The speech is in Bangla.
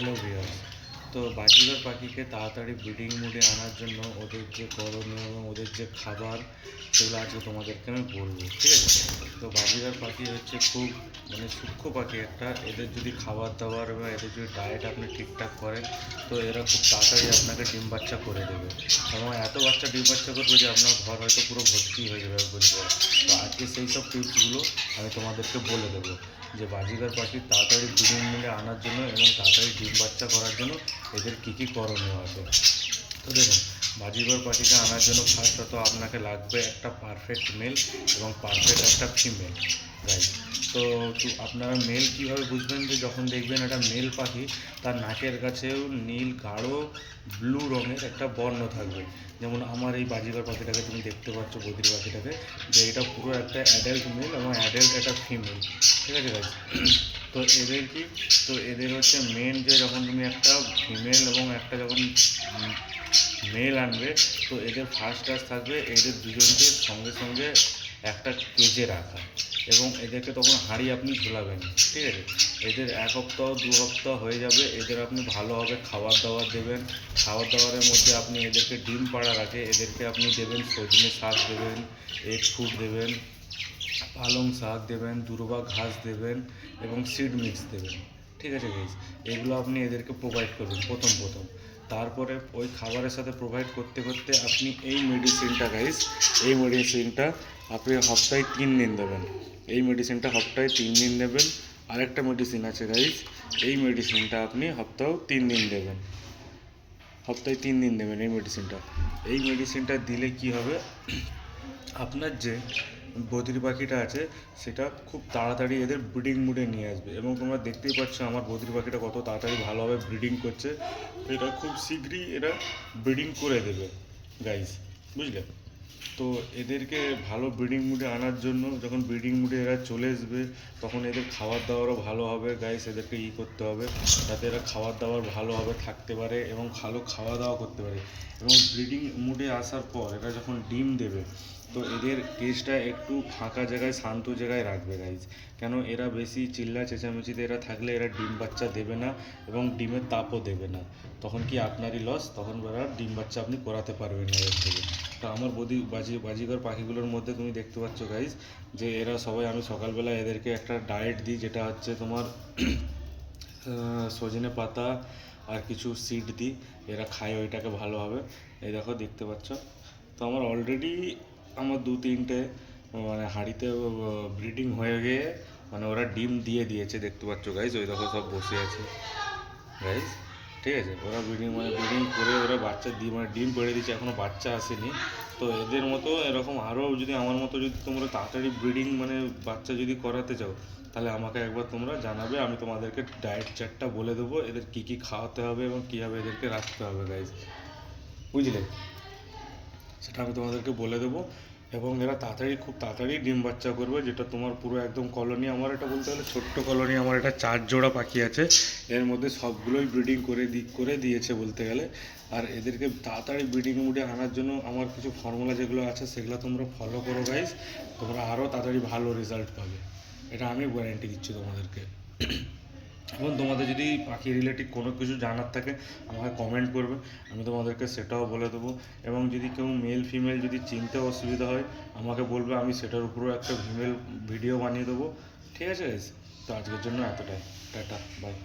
Hello viewers. তো বাজিগার পাখিকে তাড়াতাড়ি ব্রিডিং মুডে আনার জন্য ওদের যে করণীয় এবং ওদের যে খাবার সেগুলো আজকে তোমাদেরকে আমি বলবো, ঠিক আছে? তো বাজিগার পাখি হচ্ছে খুব সূক্ষ্ম পাখি একটা। এদের যদি খাবার দাবার এবং এদের যদি ডায়েট আপনি ঠিকঠাক করেন তো এরা খুব তাড়াতাড়ি আপনাকে ডিম বাচ্চা করে দেবে এবং এত বাচ্চা ডিম বাচ্চা করবে যে আপনার ঘর হয়তো পুরো ভর্তি হয়ে যাবে বুঝতে। তো আজকে সেই সব টিপসগুলো আমি তোমাদেরকে বলে দেবো যে বাজিগার পাখি তাড়াতাড়ি ব্রিডিং মিলে আনার জন্য এবং তাড়াতাড়ি ডিম বাচ্চা করার জন্য এদের কী কী করণীয় আছে। তো দেখুন, বাজিগর পাখিকে আনার জন্য ফার্স্টত আপনাকে লাগবে একটা পারফেক্ট মেল এবং পারফেক্ট একটা ফিমেল গাইজ। তো আপনারা মেল কীভাবে বুঝবেন? যে যখন দেখবেন একটা মেল পাখি তার নাকের কাছেও নীল গাঢ় ব্লু রঙের একটা বর্ণ থাকবে। যেমন আমার এই বাজিগর পাখিটাকে তুমি দেখতে পাচ্ছ, বদির পাখিটাকে, যে এটা পুরো একটা অ্যাডাল্ট মেল এবং অ্যাডাল্ট একটা ফিমেল, ঠিক আছে গাইজ? তো এদের কি, তো এদের হচ্ছে মেন যে যখন তুমি একটা ফিমেল এবং একটা যখন মেল আনবে তো এদের ফার্স্ট কাজ থাকবে এদের দুজনকে সঙ্গে সঙ্গে একটা কেজে রাখা এবং এদেরকে তখন হাঁড়ি আপনি ঝোলাবেন, ঠিক আছে? এদের 1 সপ্তাহ 2 সপ্তাহ হয়ে যাবে, এদের আপনি ভালোভাবে খাবার দাবার দেবেন। খাবার দাবারের মধ্যে আপনি এদেরকে ডিম পাড়ার আগে এদেরকে আপনি দেবেন সজনে শাক দেবেন, এগ ফুড দেবেন, পালং শাক দেবেন, দুর্বা ঘাস দেবেন এবং সিড মিক্স দেবেন, ঠিক আছে গাইজ? এগুলো আপনি এদেরকে প্রোভাইড করবেন প্রথম। তারপরে ওই খাবারের সাথে প্রোভাইড করতে করতে আপনি এই মেডিসিনটা গাইজ, এই মেডিসিনটা আপনি সপ্তাহে 3 দিন দেবেন। এই মেডিসিনটা সপ্তাহে 3 দিন দেবেন। আরেকটা মেডিসিন আছে গাইজ, এই মেডিসিনটা আপনি সপ্তাহেও 3 দিন দেবেন। সপ্তাহে 3 দিন দেবেন এই মেডিসিনটা। এই মেডিসিনটা দিলে কি হবে, আপনার যে বদ্রি পাখিটা আছে সেটা খুব তাড়াতাড়ি এদের ব্রিডিং মুডে নিয়ে আসবে এবং তোমরা দেখতেই পাচ্ছ আমার বদ্রি পাখিটা কত তাড়াতাড়ি ভালোভাবে ব্রিডিং করছে। এটা খুব শীঘ্রই এরা ব্রিডিং করে দেবে গাইজ, বুঝলে? তো এদেরকে ভালো ব্রিডিং মুডে আনার জন্য যখন ব্রিডিং মুডে এরা চলে আসবে তখন এদের খাবার দাবারও ভালো হবে গাইস। এদেরকে করতে হবে যাতে এরা খাবার দাবার ভালোভাবে থাকতে পারে এবং ভালো খাওয়া দাওয়া করতে পারে। এবং ব্রিডিং মুডে আসার পর এরা যখন ডিম দেবে তো এদের কেজটা একটু ফাঁকা জায়গায়, শান্ত জায়গায় রাখবে গাইজ। কেন, এরা বেশি চিল্লা চেঁচামেচিতে এরা থাকলে এরা ডিম বাচ্চা দেবে না এবং ডিমের তাপও দেবে না। তখন কি আপনারই লস, তখন এরা ডিম বাচ্চা আপনি করাতে পারবেন না এর থেকে। তো আমার বাজিগর পাখিগুলোর মধ্যে তুমি দেখতে পাচ্ছ গাইজ যে এরা সবাই, আমি সকালবেলা এদেরকে একটা ডায়েট দিই যেটা হচ্ছে তোমার সজনে পাতা আর কিছু সিড দিই, এরা খায় ওইটাকে ভালোভাবে। এই দেখো দেখতে পাচ্ছ। তো আমার অলরেডি আমার 2-3টে হাঁড়িতে ব্রিডিং হয়ে গিয়ে ওরা ডিম দিয়ে দিয়েছে, দেখতে পাচ্ছ গাইজ। ওই দেখো সব বসে আছে গাইজ, ঠিক আছে? ওরা ব্রিডিং করে ওরা বাচ্চা দিয়ে ডিম পেড়ে দিচ্ছে, এখনও বাচ্চা আসেনি। তো এদের মতো এরকম আরও যদি আমার মতো যদি তোমরা তাড়াতাড়ি ব্রিডিং বাচ্চা যদি করাতে চাও তাহলে আমাকে একবার তোমরা জানাবে, আমি তোমাদেরকে ডায়েট চার্টটা বলে দেবো এদের কী কী খাওয়াতে হবে এবং কীভাবে এদেরকে রাখতে হবে গাইজ, বুঝলে? সেটা আমি তোমাদেরকে বলে দেবো এবং এরা খুব তাড়াতাড়ি ডিম বাচ্চা করবে, যেটা তোমার পুরো একদম কলোনি। আমার এটা বলতে গেলে ছোট্ট কলোনি, আমার এটা 4 জোড়া পাখি আছে, এর মধ্যে সবগুলোই ব্রিডিং করে দিয়েছে বলতে গেলে। আর এদেরকে তাড়াতাড়ি ব্রিডিং মুডে আনার জন্য আমার কিছু ফর্মুলা যেগুলো আছে সেগুলো তোমরা ফলো করো গাইজ, তোমরা আরও তাড়াতাড়ি ভালো রেজাল্ট পাবে, এটা আমি গ্যারান্টি দিচ্ছি তোমাদেরকে। এবং তোমাদের যদি পাখি রিলেটিভ কোনো কিছু জানার থাকে আমাকে কমেন্ট করবে, আমি তোমাদেরকে সেটাও বলে দেবো। এবং যদি কেউ মেল ফিমেল যদি চিনতে অসুবিধা হয় আমাকে বলবে, আমি সেটার উপরেও একটা ভিডিও বানিয়ে দেবো, ঠিক আছে গাইস? তো আজকের জন্য এতটাই, টাটা, বাই।